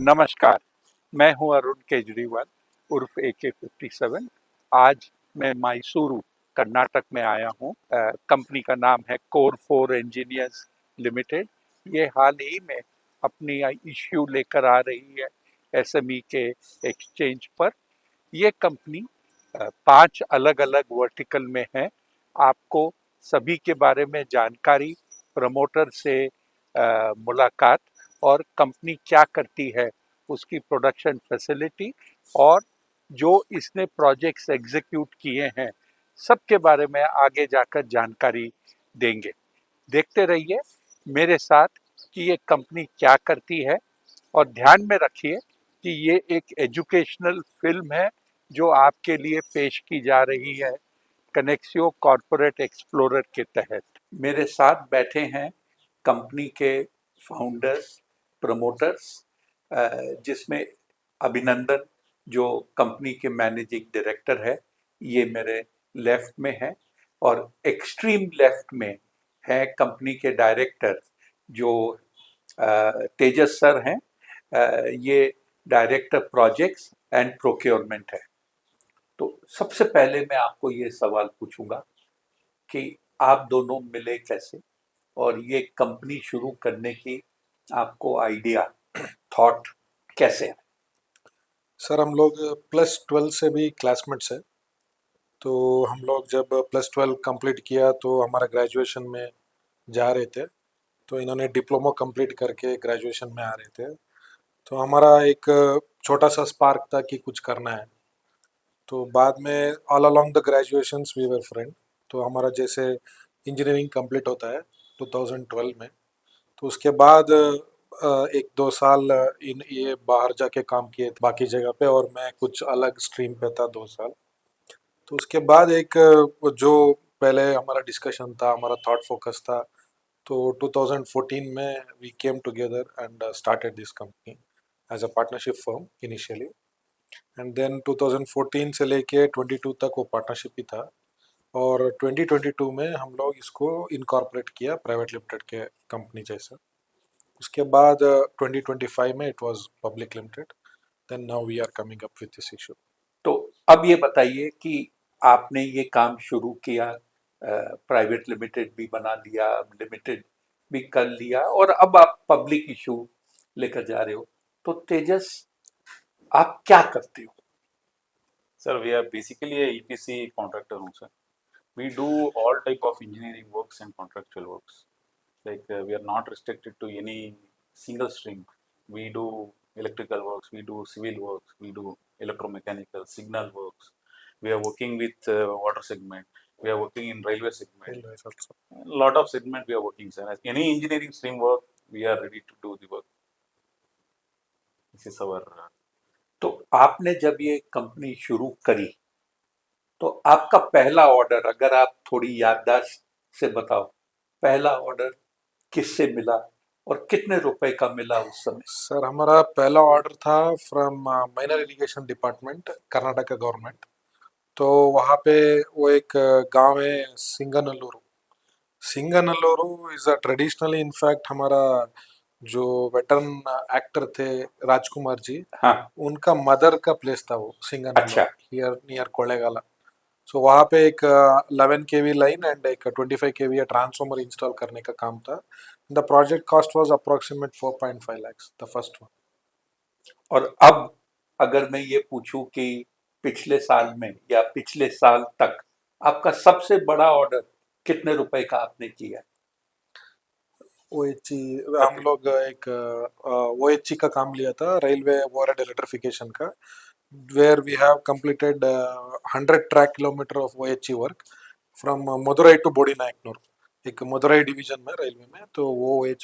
नमस्कार, मैं हूं अरुण केजरीवाल उर्फ AK-57। आज मैं मैसूरू कर्नाटक में आया हूं। कंपनी का नाम है कोर 4 इंजीनियर्स लिमिटेड। ये हाल ही में अपनी इश्यू लेकर आ रही है SME के एक्सचेंज पर। ये कंपनी 5 अलग अलग वर्टिकल में है। आपको सभी के बारे में जानकारी, प्रमोटर से मुलाकात और कंपनी क्या करती है उसकी प्रोडक्शन फैसिलिटी और जो इसने प्रोजेक्ट्स एग्जीक्यूट किए हैं सबके बारे में आगे जाकर जानकारी देंगे। देखते रहिए मेरे साथ कि ये कंपनी क्या करती है और ध्यान में रखिए कि ये एक एजुकेशनल फिल्म है जो आपके लिए पेश की जा रही है कनेक्सियो कॉर्पोरेट एक्सप्लोरर के तहत। मेरे साथ बैठे हैं कंपनी के फाउंडर्स, प्रमोटर्स, जिसमें अभिनंदन जो कंपनी के मैनेजिंग डायरेक्टर है, ये मेरे लेफ्ट में है, और एक्सट्रीम लेफ्ट में है कंपनी के डायरेक्टर जो तेजस सर हैं। ये डायरेक्टर प्रोजेक्ट्स एंड प्रोक्योरमेंट है। तो सबसे पहले मैं आपको ये सवाल पूछूंगा कि आप दोनों मिले कैसे और ये कंपनी शुरू करने की आपको आइडिया, थॉट कैसे है? सर हम लोग +12 से भी क्लासमेट्स हैं। तो हम लोग जब +12 कंप्लीट किया तो हमारा ग्रेजुएशन में जा रहे थे, तो इन्होंने डिप्लोमा कंप्लीट करके ग्रेजुएशन में आ रहे थे। तो हमारा एक छोटा सा स्पार्क था कि कुछ करना है। तो बाद में all along the graduations we were friend. तो हमारा जैसे इंजीनियरिंग कंप्लीट होता है 2012 में, तो उसके बाद 1-2 साल इन ये बाहर जाके काम किए बाकी जगह पे, और मैं कुछ अलग स्ट्रीम पे था 2 साल। तो उसके बाद एक जो पहले हमारा डिस्कशन था, हमारा थॉट फोकस था, तो 2014 में we came together and started this company as a partnership firm initially. And then 2014 से लेके 22 तक वो पार्टनरशिप ही था, और 2022 में हम लोग इसको इनकॉर्पोरेट किया प्राइवेट लिमिटेड के कंपनी जैसा। उसके बाद 2025 में it was public limited. Then now we are coming up with this issue. तो अब ये बताइए कि आपने ये काम शुरू किया, प्राइवेट लिमिटेड भी बना लिया, लिमिटेड भी कर लिया, और अब आप पब्लिक इशू लेकर जा रहे हो। तो तेजस, आप क्या करते हो? Sir, we are basically a EPC contractor also. We do all type of engineering works and contractual works. Like we are not restricted to any single stream. We do electrical works, we do civil works, we do electromechanical, signal works. We are working with water segment. We are working in railway segment. Railways also. A lot of segment we are working, sir. As any engineering stream work, we are ready to do the work. This is our तो आपने जब ये company शुरू करी तो आपका पहला order, अगर आप थोड़ी याददाश्त से बताओ, पहला ऑर्डर किससे मिला और कितने रुपए का मिला उस समय? सर हमारा पहला ऑर्डर था from minor irrigation department, Karnataka government. तो वहाँ पे वो एक गांव है सिंगनल्लूरू। सिंगनल्लूरू इज़ अ ट्रेडिशनली, इनफैक्ट हमारा जो वेटरन एक्टर थे राजकुमार जी, हाँ। उनका मदर का प्लेस था वो अच्छा। सिंगनल्लूरू, हियर नियर कोलेगाला। सो वहाँ पे एक 11 केवी लाइन एंड एक 25 केवी ट्रांसफॉर्मर इंस्टॉल करने का काम था। The project cost was approximate 4.5 lakhs, the first one. और अब अगर मैं ये पूछूं कि पिछले साल में या पिछले साल तक आपका सबसे बड़ा ऑर्डर कितने रुपए का आपने किया है? ओएचई, हम लोग एक ओएचई का काम लिया था, रेलवे ओवरहेड इलेक्ट्रिफिकेशन का, where we have completed 100 track kilometre of OHE work from Madurai to Bodinayakanur, एक मदुरई डिवीजन में रेलवे में। तो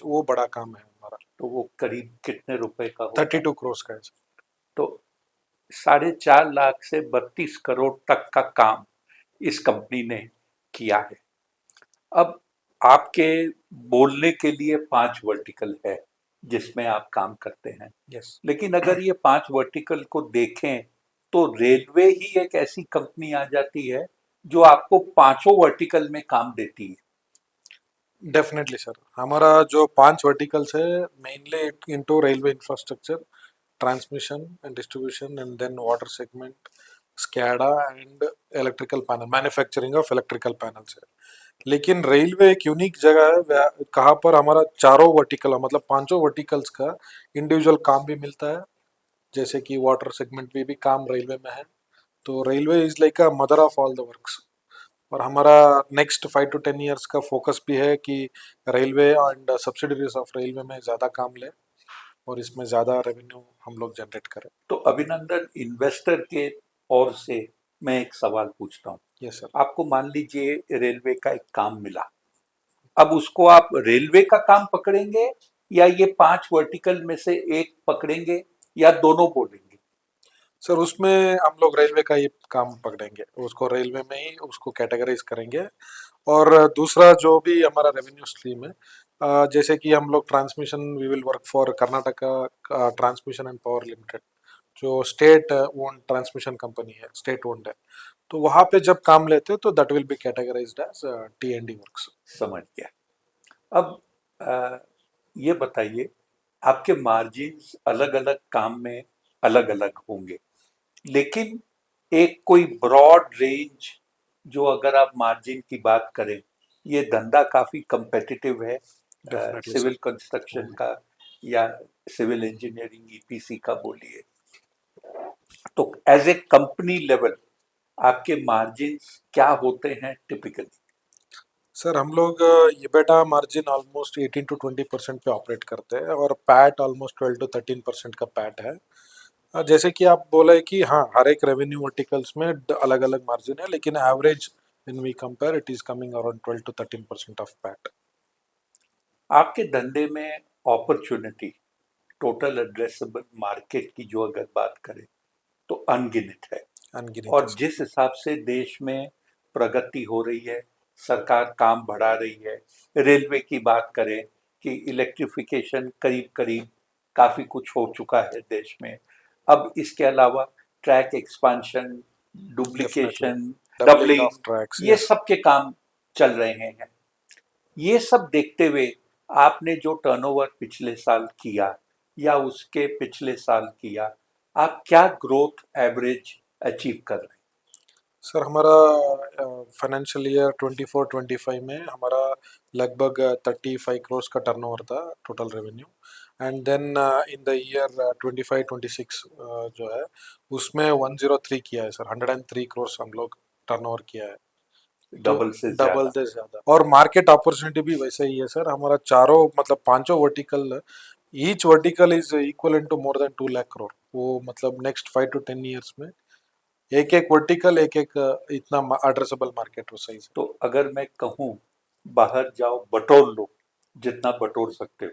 वो बड़ा काम है हमारा। तो वो करीब कितने रुपए का होगा? 32 crores का है। तो 4.5 लाख से 32 करोड़ तक का काम इस कंपनी ने किया है। अब आपके बोलने के लिए 5 वर्टिकल है जिसमें आप काम करते हैं। यस। लेकिन अगर ये 5 वर्टिकल को देखें तो रेलवे ही एक ऐसी कंपनी आ जाती है जो आपको 5 वर्टिकल में काम देती है। डेफिनेटली सर, हमारा जो 5 वर्टिकल्स है mainly into railway infrastructure, transmission and distribution, and then water segment, SCADA and electrical panel, manufacturing of electrical panels है. लेकिन रेलवे एक यूनिक जगह है कहाँ पर हमारा चारों वर्टिकल मतलब पांचों वर्टिकल्स का इंडिविजुअल काम भी मिलता है. जैसे कि वाटर सेगमेंट में भी काम रेलवे में है. तो railway is like a mother of all the works. और हमारा नेक्स्ट 5 to 10 years का फोकस भी है कि railway and subsidiaries of railway में ज़्यादा काम ले और इसमें ज़्यादा रेवेन्यू हम लोग जनरेट करें. तो अभिनंदन, इन्वेस्टर के ओर से मैं एक सवाल पूछता हूँ. Yes sir. आपको मान लीजिए रेलवे का एक काम मिला, अब उसको आप रेलवे का काम पकड़ेंगे या ये 5 वर्टिकल में से एक पकड़ेंगे या दोनों बोलेंगे? सर उसमें हम लोग रेलवे का ही काम पकड़ेंगे, उसको रेलवे में ही उसको कैटेगराइज करेंगे. और दूसरा जो भी हमारा रेवेन्यू स्ट्रीम है, जैसे कि हम लोग transmission we will work for Karnataka transmission and power limited, जो स्टेट ओन ट्रांसमिशन कंपनी है, स्टेट ओन्ड है. तो वहाँ पे जब काम लेते हैं तो that will be categorized as T&D works. समझ गया. अब ये बताइए, आपके मार्जिन्स अलग अलग काम में अलग अलग होंगे, लेकिन एक कोई ब्रॉड रेंज जो अगर आप मार्जिन की बात करें, ये धंधा काफी कंपेटिटिव है Definitely, सिविल sir. कंस्ट्रक्शन का या सिविल इंजीनियरिंग ईपीसी का बोलिए. तो एज ए कंपनी लेवल आपके मार्जिन्स क्या होते हैं टिपिकली? सर हम लोग ये बेटा मार्जिन ऑलमोस्ट 18 to 20% पे ऑपरेट करते हैं और पैट ऑलमोस्ट 12 to 13% का पैट है. जैसे कि आप बोले कि हाँ हर एक रेवेन्यू वर्टिकल्स में अलग अलग मार्जिन है, लेकिन average when we compare it is coming around 12 to 13% of PAT. आपके धंधे में अपॉर्चुनिटी, टोटल एड्रेसेबल मार्केट की जो अगर बात करें तो अनगिनत है. अनगिनत और है, सर. जिस हिसाब से देश में प्रगति हो रही है, सरकार काम बढ़ा रही है, रेलवे की बात करें कि इलेक्ट्रिफिकेशन करीब करीब काफी कुछ हो चुका है देश में. अब इसके अलावा track expansion, duplication, Doubling doubling, of tracks, ये yes. सब के काम चल रहे हैं. ये सब देखते हुए आपने जो टर्नओवर पिछले साल किया या उसके पिछले साल किया, आप क्या ग्रोथ एवरेज अचीव कर रहे हैं? सर हमारा फाइनेंशियल ईयर 24-25 में हमारा लगभग 35 करोड़ का टर्नओवर था total revenue. And then in the year 25-26 जो है उसमें 103 किया है सर. 103 करोड़ हम लोग टर्नओवर किया है. डबल से डबल ज्यादा. से ज्यादा. और मार्केट अपॉर्चुनिटी भी वैसे ही है सर. हमारा चारों मतलब पांचों vertical, each vertical is equal to more than 2 lakh crore. वो मतलब नेक्स्ट 5 to 10 years में एक एक वर्टिकल एक एक इतना एड्रेसेबल मार्केट हो सही से. तो अगर मैं कहूँ बाहर जाओ बटोर लो जितना बटोर सकते हो,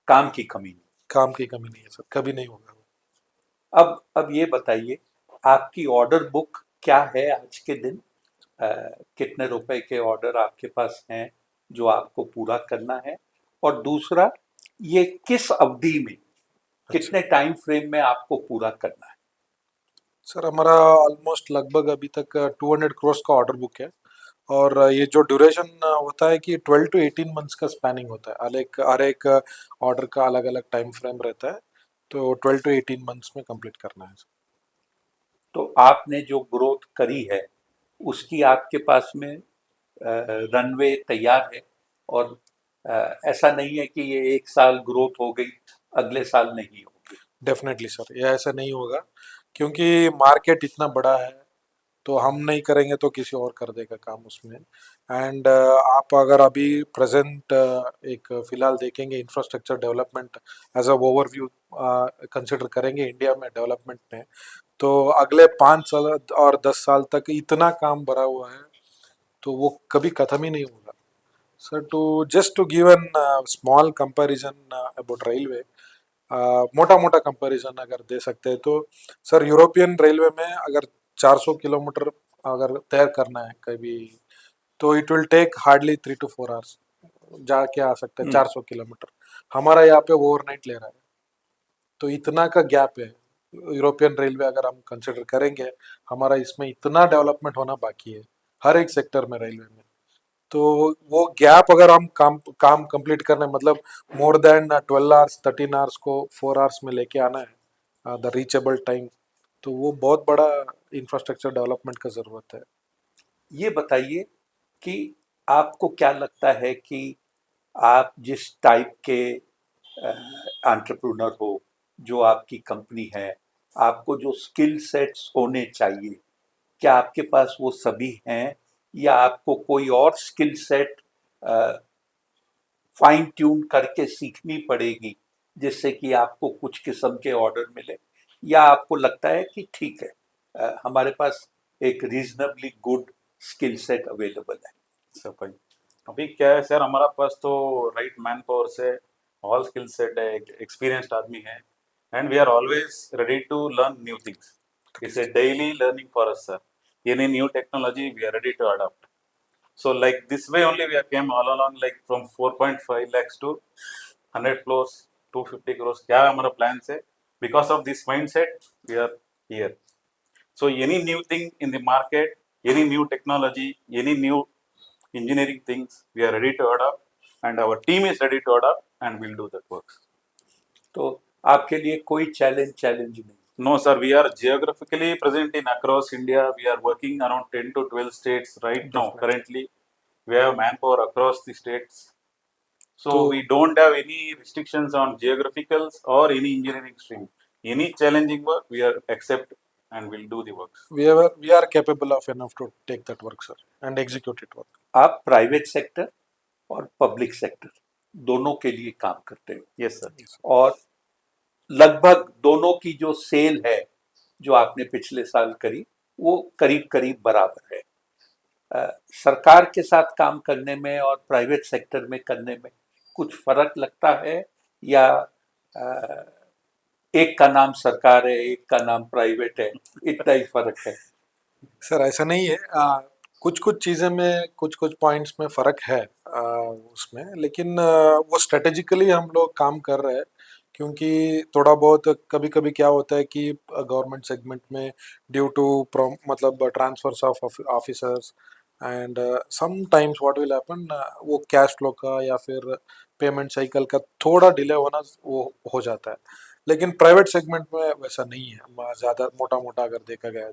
काम की कमी नहीं. काम की कमी नहीं है सर, कभी नहीं होगा. अब ये बताइए, आपकी ऑर्डर बुक क्या है आज के दिन? कितने रुपए के ऑर्डर आपके पास हैं जो आपको पूरा करना है? और दूसरा, ये किस अवधि में, कितने टाइम फ्रेम में आपको पूरा करना है? सर हमारा ऑलमोस्ट लगभग अभी तक 200 करोड़ का ऑर्डर बुक है. और ये जो ड्यूरेशन होता है कि 12 to 18 मंथ्स का स्पैनिंग होता है. हर एक ऑर्डर का अलग अलग टाइम फ्रेम रहता है. तो 12 to 18 मंथ्स में कंप्लीट करना है. तो आपने जो ग्रोथ करी है उसकी आपके पास में रनवे तैयार है, और ऐसा नहीं है कि ये एक साल ग्रोथ हो गई अगले साल नहीं होगी? डेफिनेटली सर, ये ऐसा नहीं होगा क्योंकि मार्केट इतना बड़ा है. तो हम नहीं करेंगे तो किसी और कर देगा काम उसमें. एंड आप अगर अभी प्रेजेंट एक फिलहाल देखेंगे infrastructure development as a overview consider करेंगे इंडिया में डेवलपमेंट में, तो अगले 5 साल और 10 साल तक इतना काम भरा हुआ है तो वो कभी खत्म ही नहीं होगा. Sir to give an small comparison about railway, मोटा मोटा कंपैरिजन अगर दे सकते हैं तो सर यूरोपियन रेलवे में अगर 400 किलोमीटर अगर तय करना है कभी, तो it will take hardly 3 to 4 hours जाके आ सकते हैं 400 किलोमीटर. हमारा यहाँ पे ओवरनाइट ले रहा है. तो इतना का गैप है. यूरोपियन रेलवे अगर हम कंसिडर करेंगे, हमारा इसमें इतना डेवलपमेंट होना बाकी है हर एक सेक्टर में रेलवे में. तो वो गैप अगर हम काम कंप्लीट करने मतलब मोर देन 12 आवर्स 13 आवर्स को 4 आवर्स में लेके आना है, द रीचेबल टाइम, तो वो बहुत बड़ा इंफ्रास्ट्रक्चर डेवलपमेंट का ज़रूरत है। ये बताइए कि आपको क्या लगता है कि आप जिस टाइप के एंटरप्रेन्योर हो, जो आपकी कंपनी है, आपको जो स्किल सेट्स होने चाहिए, क्या आपके पास वो सभी हैं या आपको कोई और स्किल सेट फाइन ट्यून करके सीखनी पड़ेगी जिससे कि आपको कुछ किस्म के ऑर्डर मिले, या आपको लगता है कि ठीक है, हमारे पास एक reasonably good skill set available है? सर भाई, अभी क्या है सर, हमारा पास तो राइट मैन पावर से ऑल स्किल सेट है, एक्सपीरियंस्ड आदमी है, and we are always ready to learn new things. It's a daily learning for us sir. Any new technology we are ready to adopt. So like this way only we have came all along, like from 4.5 lakhs to 100 crores, 250 crores. क्या हमारा plan है? Because of this mindset, we are here. So any new thing in the market, any new technology, any new engineering things, we are ready to adopt, and our team is ready to adopt, and we'll do that works. तो आपके लिए कोई challenge नहीं? No, sir, we are geographically present in across India. We are working around 10 to 12 states right now. Definitely. Currently, we have manpower across the states. So तो we don't have any restrictions on geographicals or any engineering stream. Any challenging work, we are accept and will do the works. we are capable of enough to take that work, sir, and execute it work. आप private sector और public sector दोनों के लिए काम करते हो, Yes, sir. Yes, sir. और लगभग दोनों की जो सेल है जो आपने पिछले साल करी वो करीब करीब बराबर है। सरकार के साथ काम करने में और प्राइवेट सेक्टर में करने में कुछ फर्क लगता है, या एक का नाम सरकार है एक का नाम प्राइवेट है, इतना ही फर्क है? सर ऐसा नहीं है, कुछ कुछ चीज़ें में कुछ कुछ पॉइंट्स में फ़र्क है उसमें, लेकिन वो स्ट्रेटेजिकली हम लोग काम कर रहे हैं, क्योंकि थोड़ा बहुत कभी कभी क्या होता है कि गवर्नमेंट सेगमेंट में ड्यू टू मतलब transfers of officers and some times what will happen, वो कैश फ्लो का या फिर पेमेंट साइकिल का थोड़ा डिले होना वो हो जाता है, लेकिन प्राइवेट सेगमेंट में वैसा नहीं है ज़्यादा मोटा मोटा अगर देखा गया है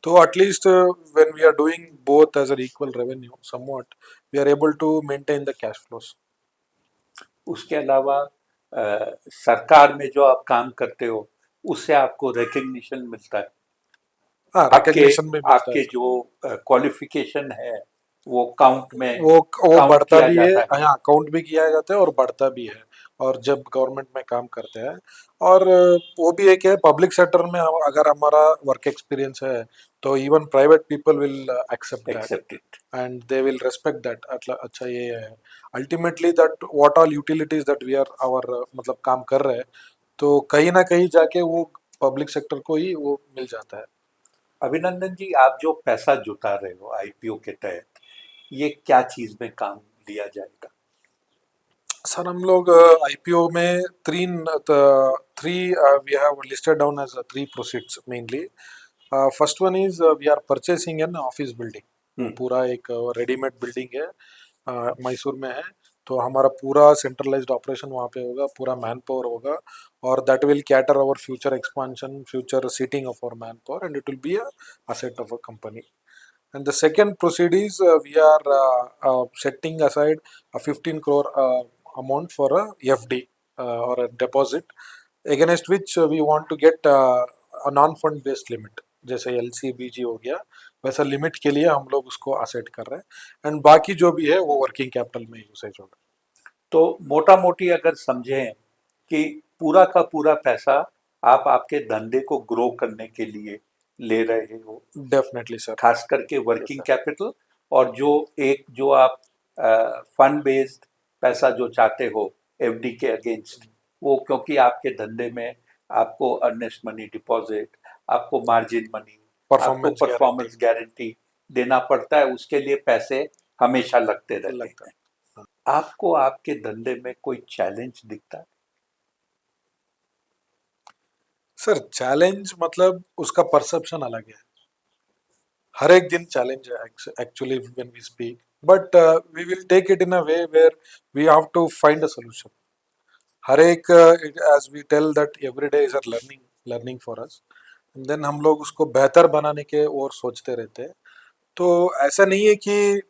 तो at least when we are doing both as an equal revenue somewhat we are able to maintain the cash flows. उसके अलावा सरकार में जो आप काम करते हो उससे आपको रिकग्निशन मिलता है? हाँ, आपके रिकग्निशन भी मिलता है आपके सर। जो क्वालिफिकेशन है वो काउंट में वो काउंट बढ़ता किया भी है, जाता है? हाँ काउंट भी किया जाता है और बढ़ता भी है, और जब गवर्नमेंट में काम करते हैं, और वो भी एक है पब्लिक सेक्टर में अगर हमारा वर्क एक्सपीरियंस है तो even private people will accept that accept it. And they will respect that. अच्छा ये है ultimately that what all utilities that we are our मतलब काम कर रहे हैं, तो कहीं ना कहीं जाके वो पब्लिक सेक्टर को ही वो मिल जाता है। अभिनंदन जी, आप जो पैसा जुटा रहे हो आईपीओ के तहत, ये क्या चीज में काम लिया जाएगा? सर हम लोग आईपीओ में three we have listed down as three proceeds mainly. First one is we are purchasing an office building, पूरा एक रेडीमेड बिल्डिंग है, मैसूर में है, तो हमारा पूरा सेंट्रलाइज्ड ऑपरेशन वहाँ पे होगा, पूरा मैन पावर होगा, और that will cater our future expansion, future seating of our man power, and it will be a asset of a company. And the second proceed is we are setting aside a 15 crore amount for a FD or a deposit, against which we want to get a non-fund based limit, जैसे LC-BG हो गया, वैसा limit के लिए हम लोग उसको asset कर रहे हैं, एंड बाकी जो भी है वो वर्किंग कैपिटल में यूसेज होगा। तो मोटा मोटी अगर समझें कि पूरा का पूरा पैसा आप आपके धंधे को ग्रो करने के लिए ले रहे हो, डेफिनेटली सर। खास करके वर्किंग Yes, कैपिटल, और जो आप फंड बेस्ड पैसा जो चाहते हो एफडी के अगेंस्ट, वो क्योंकि आपके धंधे में आपको अर्नेस्ट मनी डिपॉजिट, आपको मार्जिन मनी, आपको परफॉर्मेंस परफॉर्मेंस गारंटी देना पड़ता है, उसके लिए पैसे हमेशा लगते रहते लगता हैं। आपको आपके धंधे में कोई चैलेंज दिखता है? सर चैलेंज मतलब उसका परसेप्शन अलग है, हर एक दिन चैलेंज है actually when we speak, but we will take it in a way where we have to find a solution. हर एक as we tell that every day is a learning learning for us. Then हम लोग उसको बेहतर बनाने के और सोचते रहते हैं। तो ऐसा नहीं है कि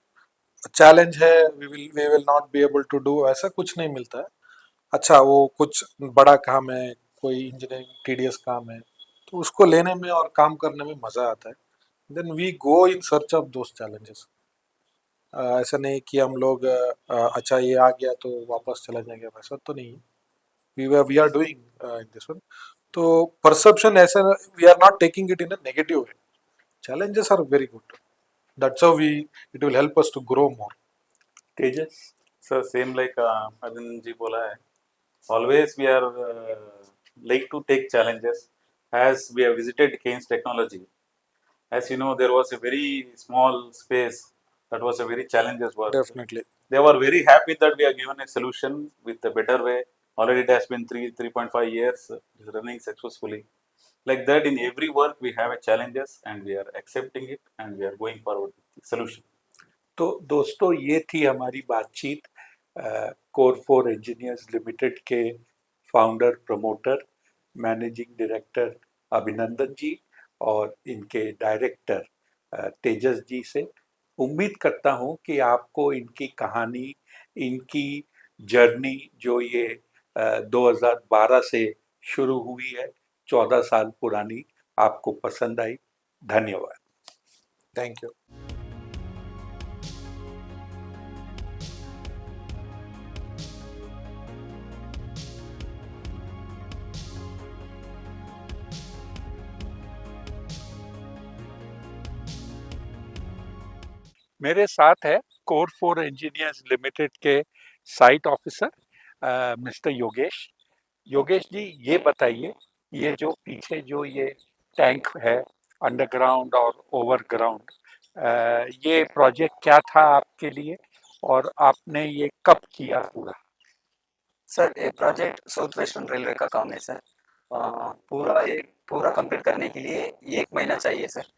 चैलेंज है, we will not be able to do, ऐसा कुछ नहीं मिलता है। अच्छा वो कुछ बड़ा काम है, कोई इंजीनियरिंग टीडीएस काम है, तो उसको लेने में और काम करने में मजा आता है। Then we go in search of those challenges. ऐसा नहीं कि हम लोग अच्छा ये आ गया तो वापस चला जाएंगे, वैसा तो नहीं। We are doing in this one. तो परसेप्शन ऐसा, we are not taking it in a negative way. Challenges are very good. That's how it will help us to grow more. Tejas. Sir same like Arvind ji बोला है, always we are like to take challenges. As we have visited Keynes Technology, as you know, there was a very small space that was a very challenges work. Definitely. They were very happy that we are given a solution with a better way. Already it has been 3.5 years, it is running successfully. Like that, in every work we have a challenges and we are accepting it and we are going forward with the solution. तो दोस्तों ये थी हमारी बातचीत core four engineers limited के founder promoter managing director अभिनंदन जी और इनके डायरेक्टर तेजस जी से। उम्मीद करता हूँ कि आपको इनकी कहानी, इनकी जर्नी जो ये 2012 से शुरू हुई है, 14 साल पुरानी, आपको पसंद आई। धन्यवाद। Thank you. मेरे साथ है कोर फोर इंजीनियर्स लिमिटेड के site officer mister Yogesh. Yogesh ji ये बताइए, ये जो पीछे जो ये टैंक है अंडरग्राउंड और ओवरग्राउंड, ये प्रोजेक्ट क्या था आपके लिए और आपने ये कब किया पूरा? सर ये प्रोजेक्ट साउथ वेस्टर्न रेलवे का काम है सर। पूरा कंप्लीट करने के लिए 1 महीना चाहिए सर।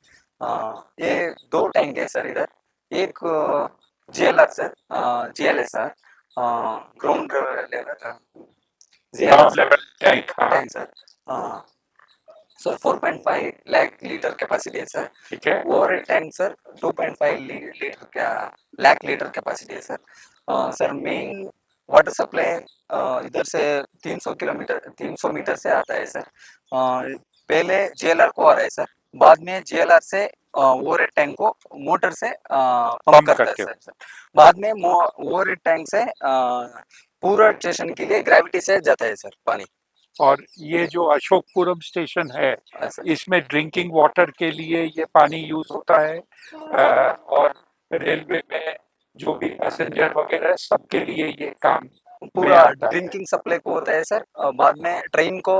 ये 2 टैंक है सर इधर। एक GLR sir, GLS sir, ground level ground level tank, हाँ tank sir. Sir 4.5 lakh litre capacity है सर। ठीक है। और टैंक सर 2.5 लीटर का लाख लीटर कैपेसिटी है sir. Sir main water supply इधर से 300 मीटर से आता है सर। पहले जेएलआर को आ रहा है सर, बाद में जेएलआर से ओवर टैंक को मोटर से पंप करता है सर। बाद में ओवर टैंक से पूरा स्टेशन के लिए ग्रेविटी से जाता है सर पानी। और ये जो अशोकपुरम स्टेशन है, इसमें ड्रिंकिंग वाटर के लिए ये पानी यूज होता है और रेलवे में जो भी पैसेंजर वगैरह सबके लिए ये काम पूरा ड्रिंकिंग सप्लाई को होता है सर। बाद में ट्रेन को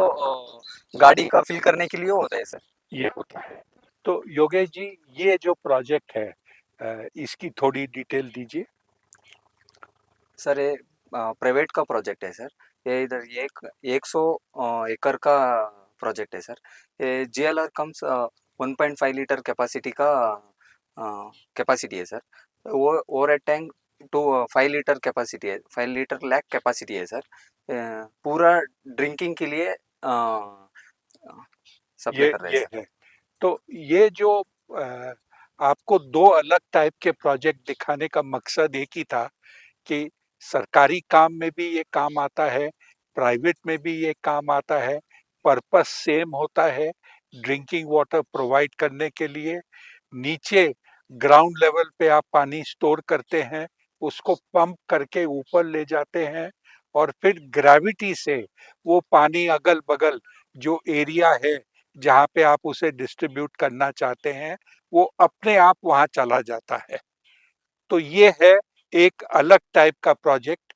गाड़ी का फिल करने के लिए होता है सर। ये होता है। तो योगेश जी ये जो प्रोजेक्ट है इसकी थोड़ी डिटेल दीजिए। सर ये प्राइवेट का प्रोजेक्ट है सर। ये इधर 100 एकड़ का प्रोजेक्ट है सर। ये जीएलआर कम्स 1.5 लीटर कैपेसिटी का कैपेसिटी है सर। वो over tank to 5 litre capacity है, 5 लीटर लैक कैपेसिटी है सर। पूरा ड्रिंकिंग के लिए सप्लाई कर रहे हैं सर। है। तो ये जो आपको 2 अलग टाइप के प्रोजेक्ट दिखाने का मकसद एक ही था कि सरकारी काम में भी ये काम आता है, प्राइवेट में भी ये काम आता है, पर्पस सेम होता है, ड्रिंकिंग वाटर प्रोवाइड करने के लिए। नीचे ग्राउंड लेवल पे आप पानी स्टोर करते हैं, उसको पंप करके ऊपर ले जाते हैं और फिर ग्रेविटी से वो पानी अगल बगल जो एरिया है जहाँ पे आप उसे डिस्ट्रीब्यूट करना चाहते हैं, वो अपने आप वहाँ चला जाता है। तो ये है एक अलग टाइप का प्रोजेक्ट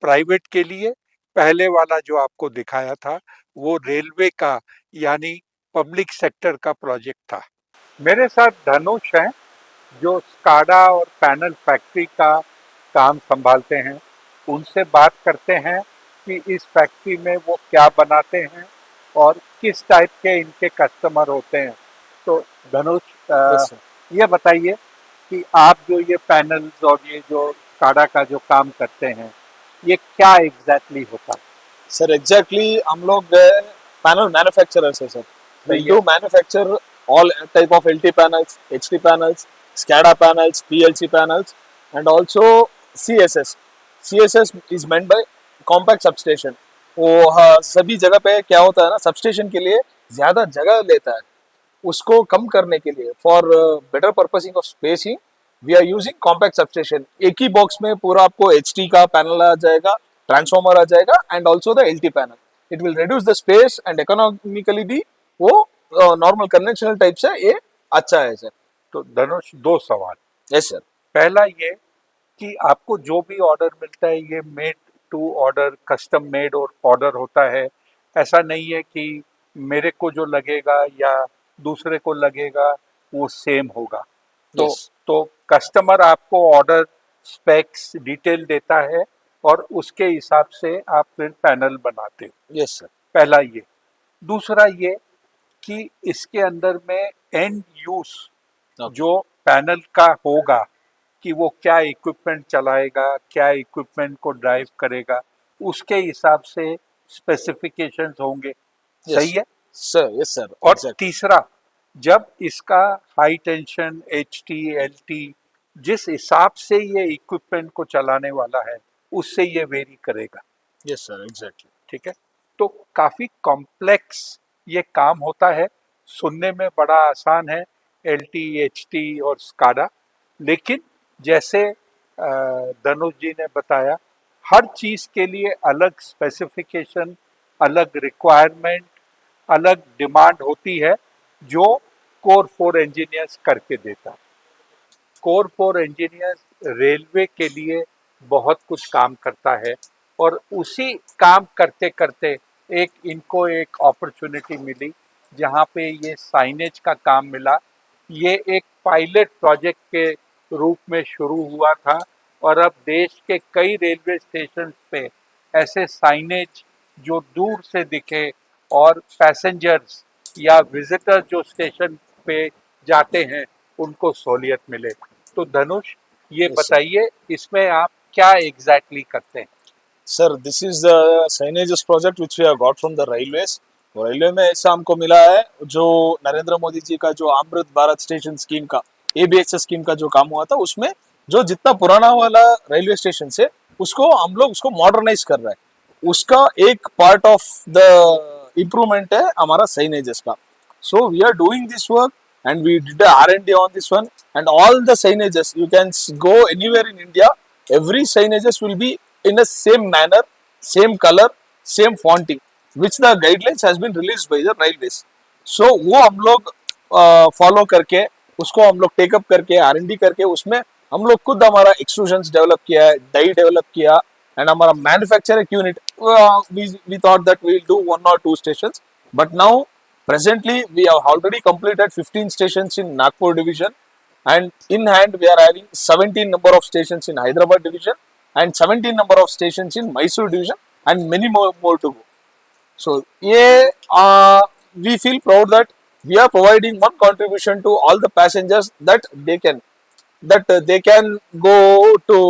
प्राइवेट के लिए। पहले वाला जो आपको दिखाया था वो रेलवे का यानी पब्लिक सेक्टर का प्रोजेक्ट था। मेरे साथ धनुष हैं जो स्काडा और पैनल फैक्ट्री का काम संभालते हैं। उनसे बात करते हैं कि इस फैक्ट्री में वो क्या बनाते हैं और किस टाइप के इनके कस्टमर होते हैं। तो धनुष ये बताइए कि आप जो ये पैनल्स और ये जो स्काडा का जो काम करते हैं, ये क्या एग्जैक्टली होता है? सर एग्जैक्टली हम लोग panel manufacturers है sir. We सही do है manufacture all type of LT panels, HT panels, SCADA panels, PLC panels, and also CSS. CSS is meant by compact substation. वो सभी जगह पे क्या होता है ना, सबस्टेशन के लिए ज्यादा जगह लेता है, उसको कम करने के लिए for better purposing of spacing we are using compact substation. एक ही बॉक्स में पूरा आपको एचटी का पैनल आ जाएगा, ट्रांसफॉर्मर आ जाएगा and also the LT panel. It will reduce the space and economically भी वो नॉर्मल कन्वेंशनल टाइप से ये अच्छा है सर. तो धनुष दो सवाल. Yes sir. पहला ये कि आपको जो भी ऑर्डर मिलता है ये made to order, custom made और ऑर्डर होता है. ऐसा नहीं है कि मेरे को जो लगेगा या दूसरे को लगेगा वो सेम होगा. तो Yes. तो कस्टमर आपको ऑर्डर स्पेक्स डिटेल देता है और उसके हिसाब से आप फिर पैनल बनाते हो. Yes sir. पहला ये. दूसरा ये कि इसके अंदर में एंड यूज जो पैनल का होगा कि वो क्या इक्विपमेंट चलाएगा, क्या इक्विपमेंट को ड्राइव करेगा, उसके हिसाब से स्पेसिफिकेशंस होंगे. सही है. सर. Yes sir. और तीसरा, जब इसका हाई टेंशन HT LT जिस हिसाब से ये इक्विपमेंट को चलाने वाला है उससे ये वेरी करेगा. Yes sir. एग्जैक्टली. ठीक है. तो काफी कॉम्प्लेक्स ये काम होता है. सुनने में बड़ा आसान है LT HT और स्काडा, लेकिन जैसे धनुष जी ने बताया हर चीज के लिए अलग स्पेसिफिकेशन, अलग रिक्वायरमेंट, अलग डिमांड होती है जो कोर 4 इंजीनियर्स करके देता है. कोर 4 इंजीनियर्स रेलवे के लिए बहुत कुछ काम करता है और उसी काम करते करते इनको एक अपॉर्चुनिटी मिली जहाँ पे ये साइनेज का काम मिला. ये एक पायलट प्रोजेक्ट के रूप में शुरू हुआ था और अब देश के कई रेलवे स्टेशन पे ऐसे साइनेज जो दूर से दिखे और पैसेंजर्स या विजिटर जो स्टेशन पे जाते हैं उनको सहूलियत मिले. तो धनुष ये Yes, sir. बताइए इसमें आप क्या एग्जैक्टली करते हैं. Sir this is the signages project which we have got from the railways. Railway में ऐसा हमको मिला है जो नरेंद्र मोदी जी का जो अमृत भारत स्टेशन स्कीम का ABSS स्कीम का जो काम हुआ था, उसमें जो जितना पुराना वाला रेलवे स्टेशन से उसको हम लोग उसको मॉडर्नाइज कर रहे हैं. उसका एक पार्ट ऑफ द इम्प्रूवमेंट है हमारा साइनेजेस का. So we are doing this work and we did a R&D on this one, and all the signages you can go anywhere in India, every signages will be in a same manner, same color, same fonting, which the guidelines has been released by the railways. So वो हम लोग follow करके उसको हम लोग take up करके R&D करके उसमें हम लोग खुद हमारा एक्सट्रूजन्स डेवलप किया है, डाई डेवलप किया, एंड हमारा manufacturing unit we thought that we'll do 1 or 2 stations, but now presently we have already completed 15 stations in Nagpur division, and in hand we are having 17 number of stations in Hyderabad division and 17 number of stations in Mysore division, and many more to go. So we feel proud that we are providing one contribution to all the passengers that they can go to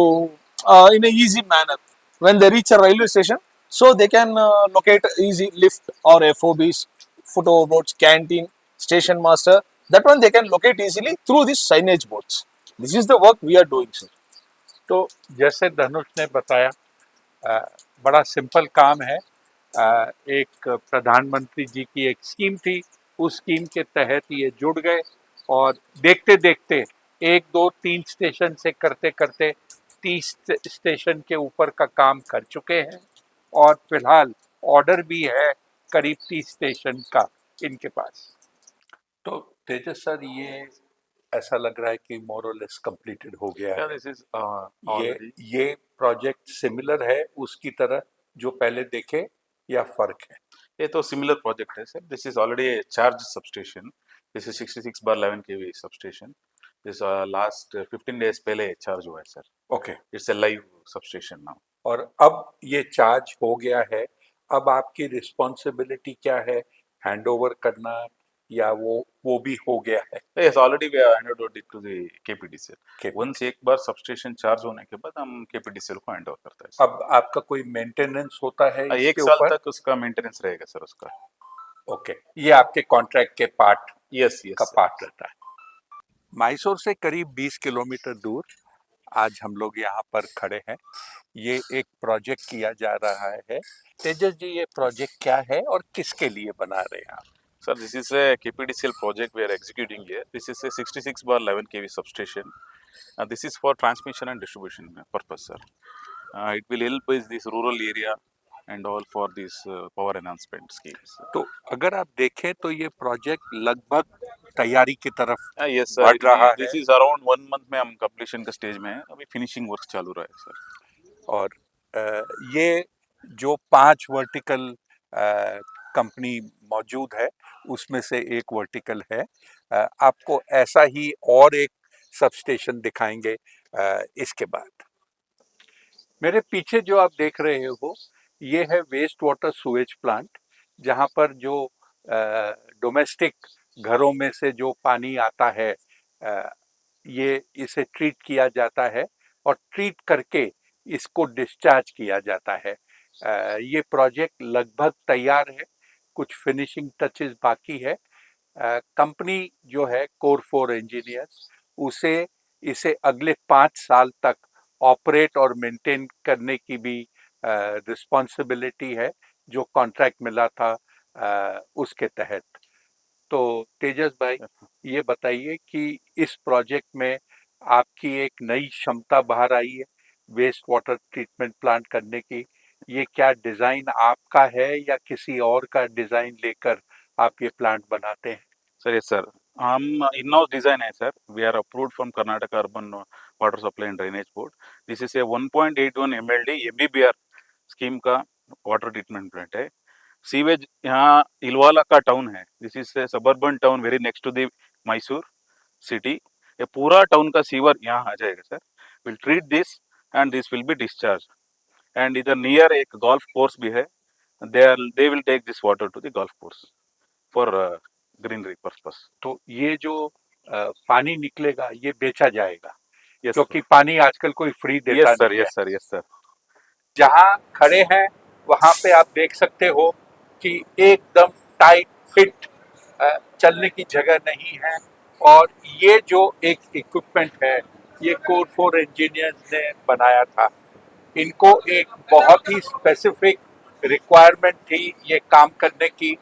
in a easy manner when they reach a railway station, so they can locate easy lift or FOBs, foot overboards, canteen, station master. That one they can locate easily through these signage boards. This is the work we are doing, sir. तो जैसे धनुष ने बताया बड़ा simple काम है. एक प्रधानमंत्री जी की एक स्कीम थी, उस स्कीम के तहत ये जुड़ गए और देखते देखते 1 2 3 स्टेशन से करते करते 30 स्टेशन के ऊपर का काम कर चुके हैं और फिलहाल ऑर्डर भी है करीब 30 स्टेशन का इनके पास. तो तेजस सर ये ऐसा लग रहा है कि मोर और लेस कंप्लीटेड हो गया है. This is ये प्रोजेक्ट सिमिलर है उसकी तरह जो पहले देखे या फर्क है. ये तो सिमिलर प्रोजेक्ट है sir. This is already A charge substation. This is 66/11 kV substation. This last 15 days पहले चार्ज हुआ है sir. Okay. It's a live substation now. और अब ये चार्ज हो गया है, अब आपकी रिस्पॉन्सिबिलिटी क्या है? हैंड ओवर करना या वो भी हो गया है? Yes, already we have handed over it to the KPDCL. Okay. Once एक बार सबस्टेशन चार्ज होने के बाद हम KPDCL को हैंड ओवर करता है. अब आपका कोई मेंटेनेंस होता है एक इसके साल ऊपर? तक उसका मेंटेनेंस रहेगा सर. उसका ओके, ये आपके कॉन्ट्रैक्ट के पार्ट Yes, yes. का sir. पार्ट रहता है। मैसूर से करीब 20 किलोमीटर दूर आज हम लोग यहाँ पर खड़े हैं। ये एक प्रोजेक्ट किया जा रहा है। तेजस जी, ये प्रोजेक्ट क्या है और किसके लिए बना रहे हैं आप? Sir, this is a KPDCL project we are executing here. This is a 66 bar 11 kV substation. This is for transmission and distribution purpose, sir. It will help with this rural area and all for this power enhancement schemes. तो अगर आप देखें तो ये project लगभग तैयारी की तरफ Yes, sir. बढ़ रहा है This is around 1 month में हम completion का stage में हैं. अभी finishing works चालू रहा है, sir. और ये जो 5 वर्टिकल कंपनी मौजूद है उसमें से एक वर्टिकल है। आपको ऐसा ही और एक सबस्टेशन दिखाएंगे इसके बाद। मेरे पीछे जो आप देख रहे हो ये है वेस्ट वाटर सुएज प्लांट, जहाँ पर जो डोमेस्टिक घरों में से जो पानी आता है ये इसे ट्रीट किया जाता है और ट्रीट करके इसको डिस्चार्ज किया जाता है। ये प्रोजेक्ट लगभग तैयार है, कुछ फिनिशिंग टचेस बाकी है। कंपनी जो है कोर4 इंजीनियर्स इसे अगले 5 साल तक ऑपरेट और मेंटेन करने की भी रिस्पॉन्सिबिलिटी है जो कॉन्ट्रैक्ट मिला था उसके तहत। तो तेजस भाई, ये बताइए कि इस प्रोजेक्ट में आपकी एक नई क्षमता बाहर आई है वेस्ट वाटर ट्रीटमेंट प्लांट करने की। ये क्या डिज़ाइन आपका है या किसी और का डिज़ाइन लेकर आप ये प्लांट बनाते हैं? Sir, yes, sir. हम in-house design है, sir. We are approved from Karnataka Urban Water Supply and Drainage Board. This is a 1.81 MLD MBBR scheme का water treatment plant है. सीवेज यहाँ इलवाला का टाउन है. This is a suburban town very next to the Mysore city. ये पूरा town का sewer यहाँ आ जाएगा, sir. Will treat this and this will be discharge. And इधर नियर एक गोल्फ कोर्स भी है. They will take this water to the golf course for greenery purpose. तो ये जो पानी निकलेगा ये बेचा जाएगा, यस क्योंकि पानी आजकल कोई फ्री देता यस सर. नहीं है। Yes sir. Yes sir. जहाँ खड़े हैं वहाँ पे आप देख सकते हो कि एकदम टाइट फिट, चलने की जगह नहीं है। और ये जो एक इक्विपमेंट है ये कोर4 इंजीनियर्स ने बनाया था। इनको एक बहुत ही स्पेसिफिक रिक्वायरमेंट थी ये काम करने की,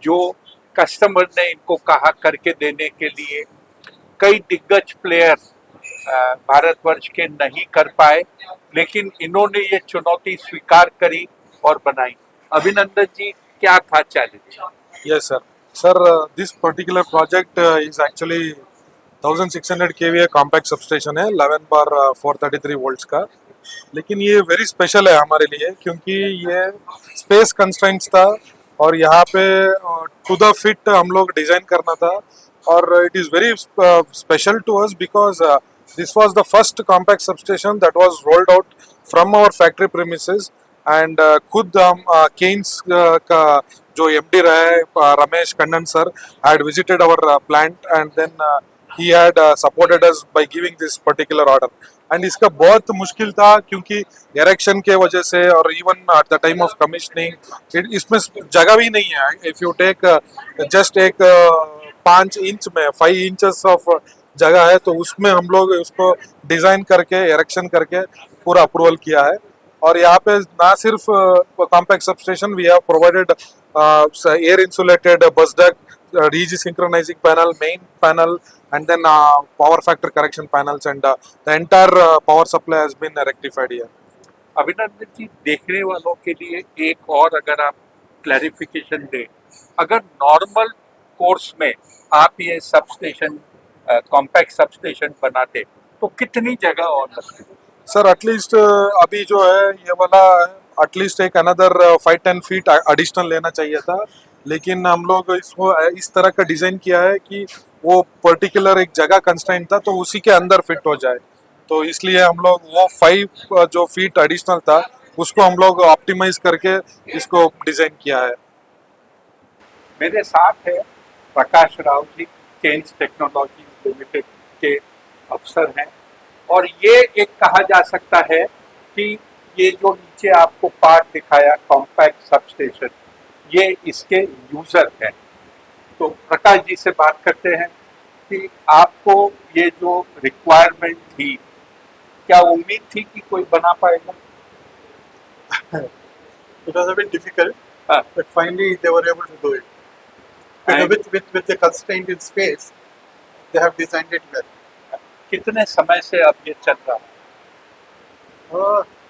जो कस्टमर ने इनको कहा करके देने के लिए। कई दिग्गज प्लेयर्स भारतवर्ष के नहीं कर पाए, लेकिन इन्होंने ये चुनौती स्वीकार करी और बनाई। अभिनंदन जी, क्या था challenge? Yes, sir. Sir, this particular project is actually 1600 kVA compact substation है, 11 बार 433 volts का। लेकिन ये वेरी स्पेशल है हमारे लिए क्योंकि ये स्पेस कंस्ट्रेंट्स था और यहाँ पे टू द फिट हम लोग डिजाइन करना था। और it is very special to us because this was the first compact substation that was rolled out from our factory premises. And खुद हम केन्स का जो एमडी रहे Ramesh Kannan sir had visited our plant and then he had supported us by giving this particular order. And इसका बहुत मुश्किल था क्योंकि इरेक्शन के वजह से और even at the time of commissioning इसमें जगह भी नहीं है। इफ यू टेक जस्ट एक 5 इंच में 5 इंचेस ऑफ जगह है तो उसमें हम लोग उसको डिजाइन करके इरेक्शन करके पूरा अप्रूवल किया है। और यहाँ पे ना सिर्फ compact substation, we have provided air insulated bus duct, DG synchronizing panel, main panel, and then power factor correction panels, and the entire power supply has been rectified here. अभिनंदन जी, देखने वालों के लिए एक और अगर आप क्लैरिफिकेशन दें, अगर नॉर्मल कोर्स में आप ये सबस्टेशन कॉम्पैक्ट सबस्टेशन बनाते तो कितनी जगह और लगती? सर एटलीस्ट अभी जो है ये वाला एटलीस्ट एक अनदर 5-10 फीट एडिशनल लेना चाहिए था, लेकिन हम लोग इसको इस तरह का डिज़ाइन किया है कि वो पर्टिकुलर एक जगह कंस्ट्रेंट था तो उसी के अंदर फिट हो जाए। तो इसलिए हम लोग वो 5 जो फीट एडिशनल था उसको हम लोग ऑप्टिमाइज करके इसको डिज़ाइन किया है। मेरे साथ है Prakash Rao ji, Keynes technologies limited के अफसर हैं। और ये एक कहा जा सकता है कि ये जो नीचे आपको पार्ट दिखाया कॉम्पैक्ट सबस्टेशन, ये इसके यूजर हैं। तो प्रकाश जी से बात करते हैं कि आपको ये जो रिक्वायरमेंट थी, क्या उम्मीद थी कि कोई बना पाएगा? It was a bit difficult, हाँ, but finally they were able to do it. And- With the constraint in space, they have designed it well. कितने समय से अब ये चल रहा है?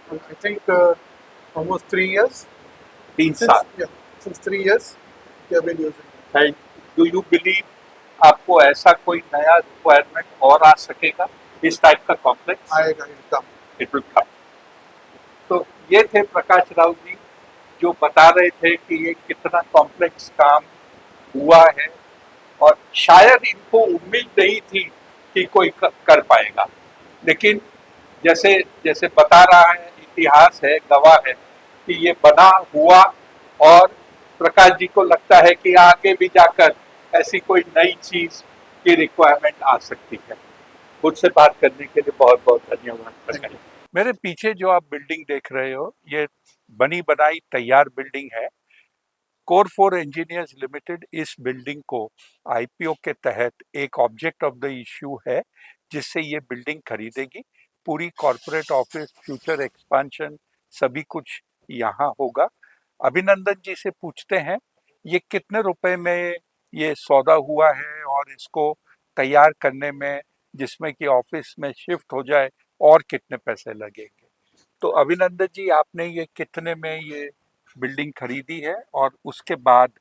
I think almost 3 years. 3 साल। Since 3 years, we have been using it. And do you believe आपको ऐसा कोई नया रिक्वायरमेंट और आ सकेगा इस टाइप का complex? I will come. It will come. तो ये थे प्रकाश राव जी जो बता रहे थे कि ये कितना कॉम्प्लेक्स काम हुआ है और शायद इनको उम्मीद नहीं थी कि कोई कर पाएगा, लेकिन जैसे जैसे बता रहा है, इतिहास है, गवाह है कि ये बना हुआ और प्रकाश जी को लगता है कि आगे भी जाकर ऐसी कोई नई चीज की रिक्वायरमेंट आ सकती है। मुझसे बात करने के लिए बहुत बहुत धन्यवाद प्रकाश। मेरे पीछे जो आप बिल्डिंग देख रहे हो, ये बनी बनाई तैयार बिल्डिंग है। कोर फोर इंजीनियर्स लिमिटेड इस बिल्डिंग को आईपीओ के तहत एक ऑब्जेक्ट ऑफ द इश्यू है जिससे ये बिल्डिंग खरीदेगी। पूरी कॉरपोरेट ऑफिस, फ्यूचर एक्सपांशन, सभी कुछ यहाँ होगा। अभिनंदन जी से पूछते हैं ये कितने रुपए में ये सौदा हुआ है और इसको तैयार करने में, जिसमें कि ऑफिस में शिफ्ट हो जाए, और कितने पैसे लगेंगे। तो अभिनंदन जी, आपने ये कितने में ये बिल्डिंग खरीदी है और उसके बाद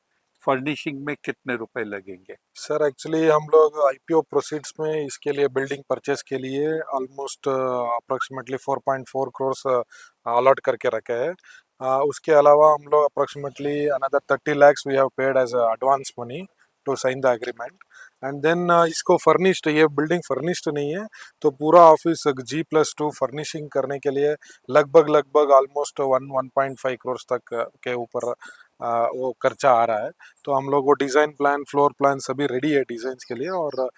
फर्निशिंग में कितने रुपए लगेंगे? सर एक्चुअली हम लोग आईपीओ प्रोसीड्स में इसके लिए बिल्डिंग परचेस के लिए ऑलमोस्ट अप्रोक्सीमेटली 4.4 करोड़ अलॉट करके रखे हैं। उसके अलावा हम लोग approximately another 30 lakhs we have paid as advance money to sign the agreement and then इसको फर्निश्ड, ये बिल्डिंग फर्निश्ड नहीं है तो पूरा ऑफिस G+2 फर्निशिंग करने के लिए लगभग ऑलमोस्ट 1.5 करोड़ तक के ऊपर वो खर्चा आ रहा है। तो हम लोग वो डिज़ाइन प्लान, फ्लोर प्लान सभी रेडी है डिज़ाइन के लिए और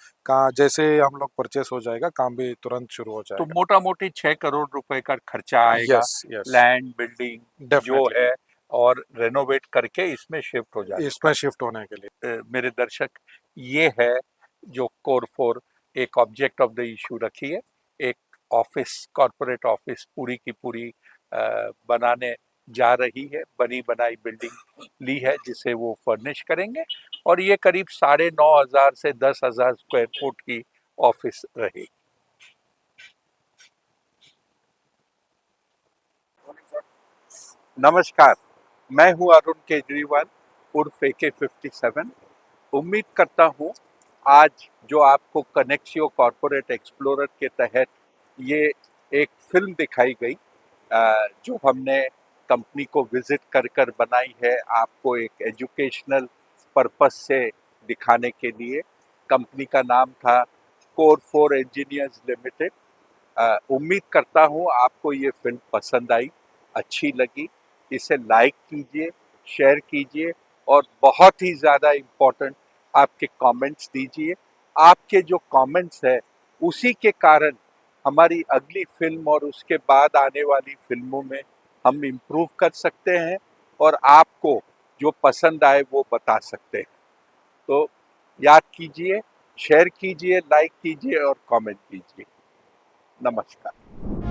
जैसे हम लोग परचेस हो जाएगा काम भी तुरंत शुरू हो तो जाएगा। मोटा मोटी 6 करोड़ रुपए का खर्चा आएगा। यस यस, लैंड, बिल्डिंग जो डेफिनेटली है, और रेनोवेट करके इसमें शिफ्ट हो जाएगा। इसमें शिफ्ट होने के लिए। मेरे दर्शक, ये है जो कोर फोर एक ऑब्जेक्ट ऑफ द इशू रखी है। एक ऑफिस, कॉरपोरेट ऑफिस पूरी की पूरी बनाने जा रही है। बनी बनाई बिल्डिंग ली है जिसे वो फर्निश करेंगे और ये करीब 9,500 से 10,000 स्क्वायर फुट की ऑफिस रहेगी। नमस्कार, मैं हूं अरुण केजरीवाल उर्फ AK-57। उम्मीद करता हूं आज जो आपको कनेक्सियो कॉर्पोरेट एक्सप्लोरर के तहत ये एक फिल्म दिखाई गई जो हमने कंपनी को विजिट कर कर बनाई है, आपको एक एजुकेशनल पर्पस से दिखाने के लिए। कंपनी का नाम था कोर फोर इंजीनियर्स लिमिटेड। उम्मीद करता हूँ आपको ये फिल्म पसंद आई, अच्छी लगी। इसे लाइक कीजिए, शेयर कीजिए और बहुत ही ज़्यादा इम्पोर्टेंट, आपके कमेंट्स दीजिए। आपके जो कमेंट्स है उसी के कारण हमारी अगली फिल्म और उसके बाद आने वाली फिल्मों में हम इम्प्रूव कर सकते हैं और आपको जो पसंद आए वो बता सकते हैं। तो याद कीजिए, शेयर कीजिए, लाइक कीजिए और कमेंट कीजिए। नमस्कार।